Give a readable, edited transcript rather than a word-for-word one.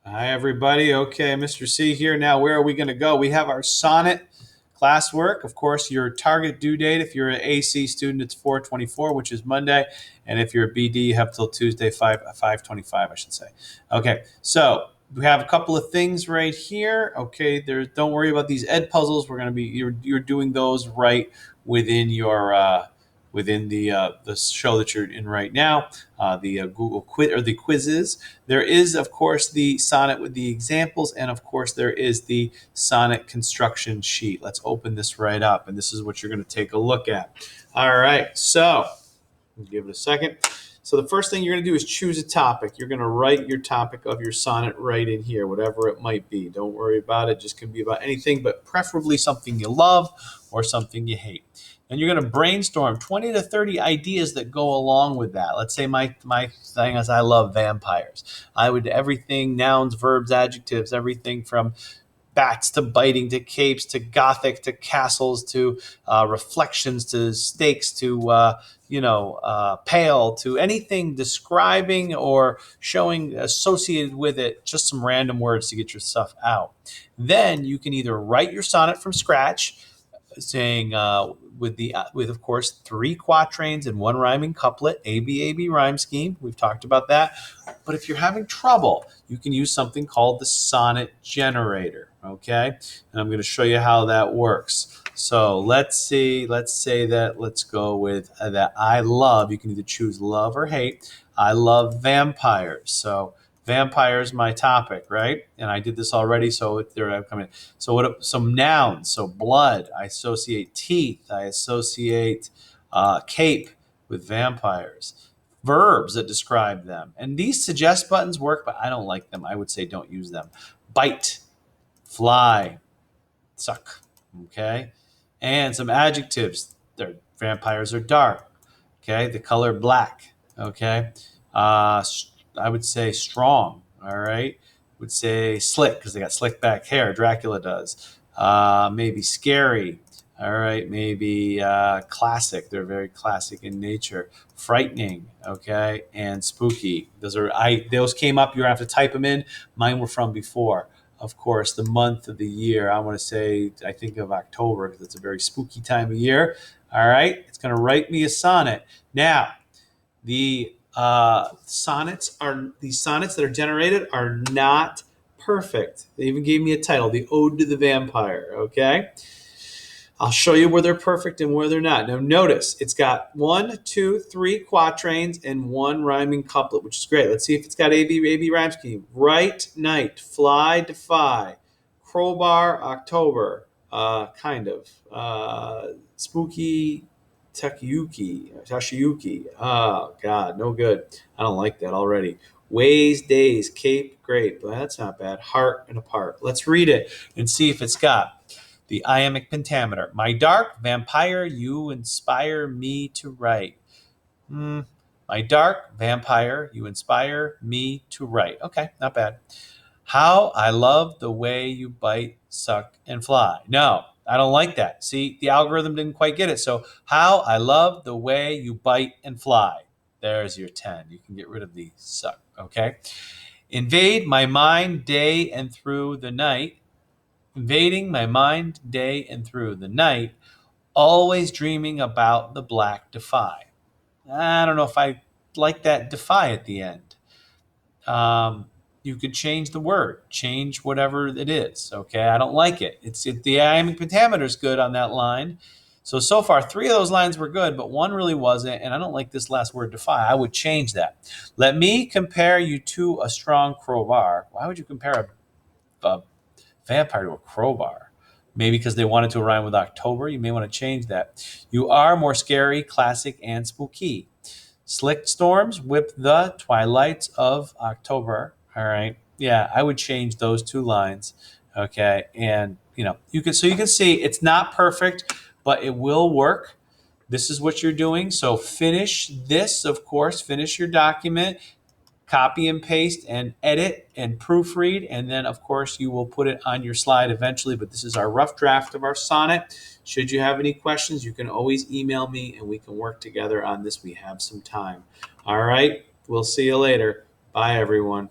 Hi, everybody. Okay, Mr. C here. Now, where are we going to go? We have our Sonnet classwork. Of course, your target due date, if you're an AC student, it's 4/24, which is Monday. And if you're a BD, you have till Tuesday, 5/25, I should say. Okay, so we have a couple of things right here. Okay, don't worry about these ed puzzles. We're going to be, you're doing those right within your, within the show that you're in right now, the Google quiz or the quizzes. There is, of course, the sonnet with the examples, and of course, there is the sonnet construction sheet. Let's open this right up, and this is what you're going to take a look at. All right, so give it a second. So the first thing you're going to do is choose a topic. You're going to write your topic of your sonnet right in here, whatever it might be. Don't worry about it. Just can be about anything, but preferably something you love or something you hate. And you're going to brainstorm 20 to 30 ideas that go along with that. Let's say my thing is I love vampires. I would everything, nouns, verbs, adjectives, everything from bats to biting to capes to gothic to castles to reflections to stakes to pale to anything describing or showing associated with it, just some random words to get your stuff out. Then you can either write your sonnet from scratch, saying with of course 3 quatrains and 1 rhyming couplet, ABAB rhyme scheme. We've talked about that. But if you're having trouble, you can use something called the Sonnet Generator. Okay, and I'm going to show you how that works. So let's say that let's go with that I love. You can either choose love or hate. I love vampires. So vampires my topic, right? And I did this already, so they're coming. So what? Some nouns. So blood. I associate teeth. I associate cape with vampires. Verbs that describe them. And these suggest buttons work, but I don't like them. I would say don't use them. Bite, fly, suck. Okay, and some adjectives. Their vampires are dark. Okay, the color black. Okay, I would say strong. All right, would say slick because they got slick back hair. Dracula does. Maybe scary. All right, maybe classic. They're very classic in nature. Frightening. Okay, and spooky. Those came up. You're gonna have to type them in. Mine were from before. Of course, the month of the year. I want to say I think of October because it's a very spooky time of year. All right, it's going to write me a sonnet. Now, the sonnets that are generated are not perfect. They even gave me a title, the Ode to the Vampire. Okay, I'll show you where they're perfect and where they're not. Now, notice it's got 1, 2, 3 quatrains and 1 rhyming couplet, which is great. Let's see if it's got AB rhyme scheme. Right, night, fly, defy, crowbar, October, kind of. Spooky, Tashiyuki. Oh, God, no good. I don't like that already. Ways, days, cape, grape. Well, that's not bad. Heart and apart. Let's read it and see if it's got the iambic pentameter. My dark vampire, you inspire me to write. My dark vampire, you inspire me to write. Okay, not bad. How I love the way you bite, suck, and fly. No, I don't like that. See, the algorithm didn't quite get it. So, how I love the way you bite and fly. There's your 10. You can get rid of the suck, okay? Invade my mind day and through the night. Invading my mind day and through the night, always dreaming about the black defy. I don't know if I like that defy at the end. You could change the word, change whatever it is. Okay, I don't like it. The iambic pentameter is good on that line. So far, 3 of those lines were good, but 1 really wasn't, and I don't like this last word, defy. I would change that. Let me compare you to a strong crowbar. Why would you compare a vampire to a crowbar? Maybe because they wanted to rhyme with October. You may want to change that. You are more scary, classic, and spooky. Slick storms whip the twilights of October. All right. Yeah, I would change those 2 lines. Okay. And you can see it's not perfect, but it will work. This is what you're doing. So finish this, of course, finish your document, copy and paste and edit and proofread. And then, of course, you will put it on your slide eventually. But this is our rough draft of our sonnet. Should you have any questions, you can always email me and we can work together on this. We have some time. All right. We'll see you later. Bye, everyone.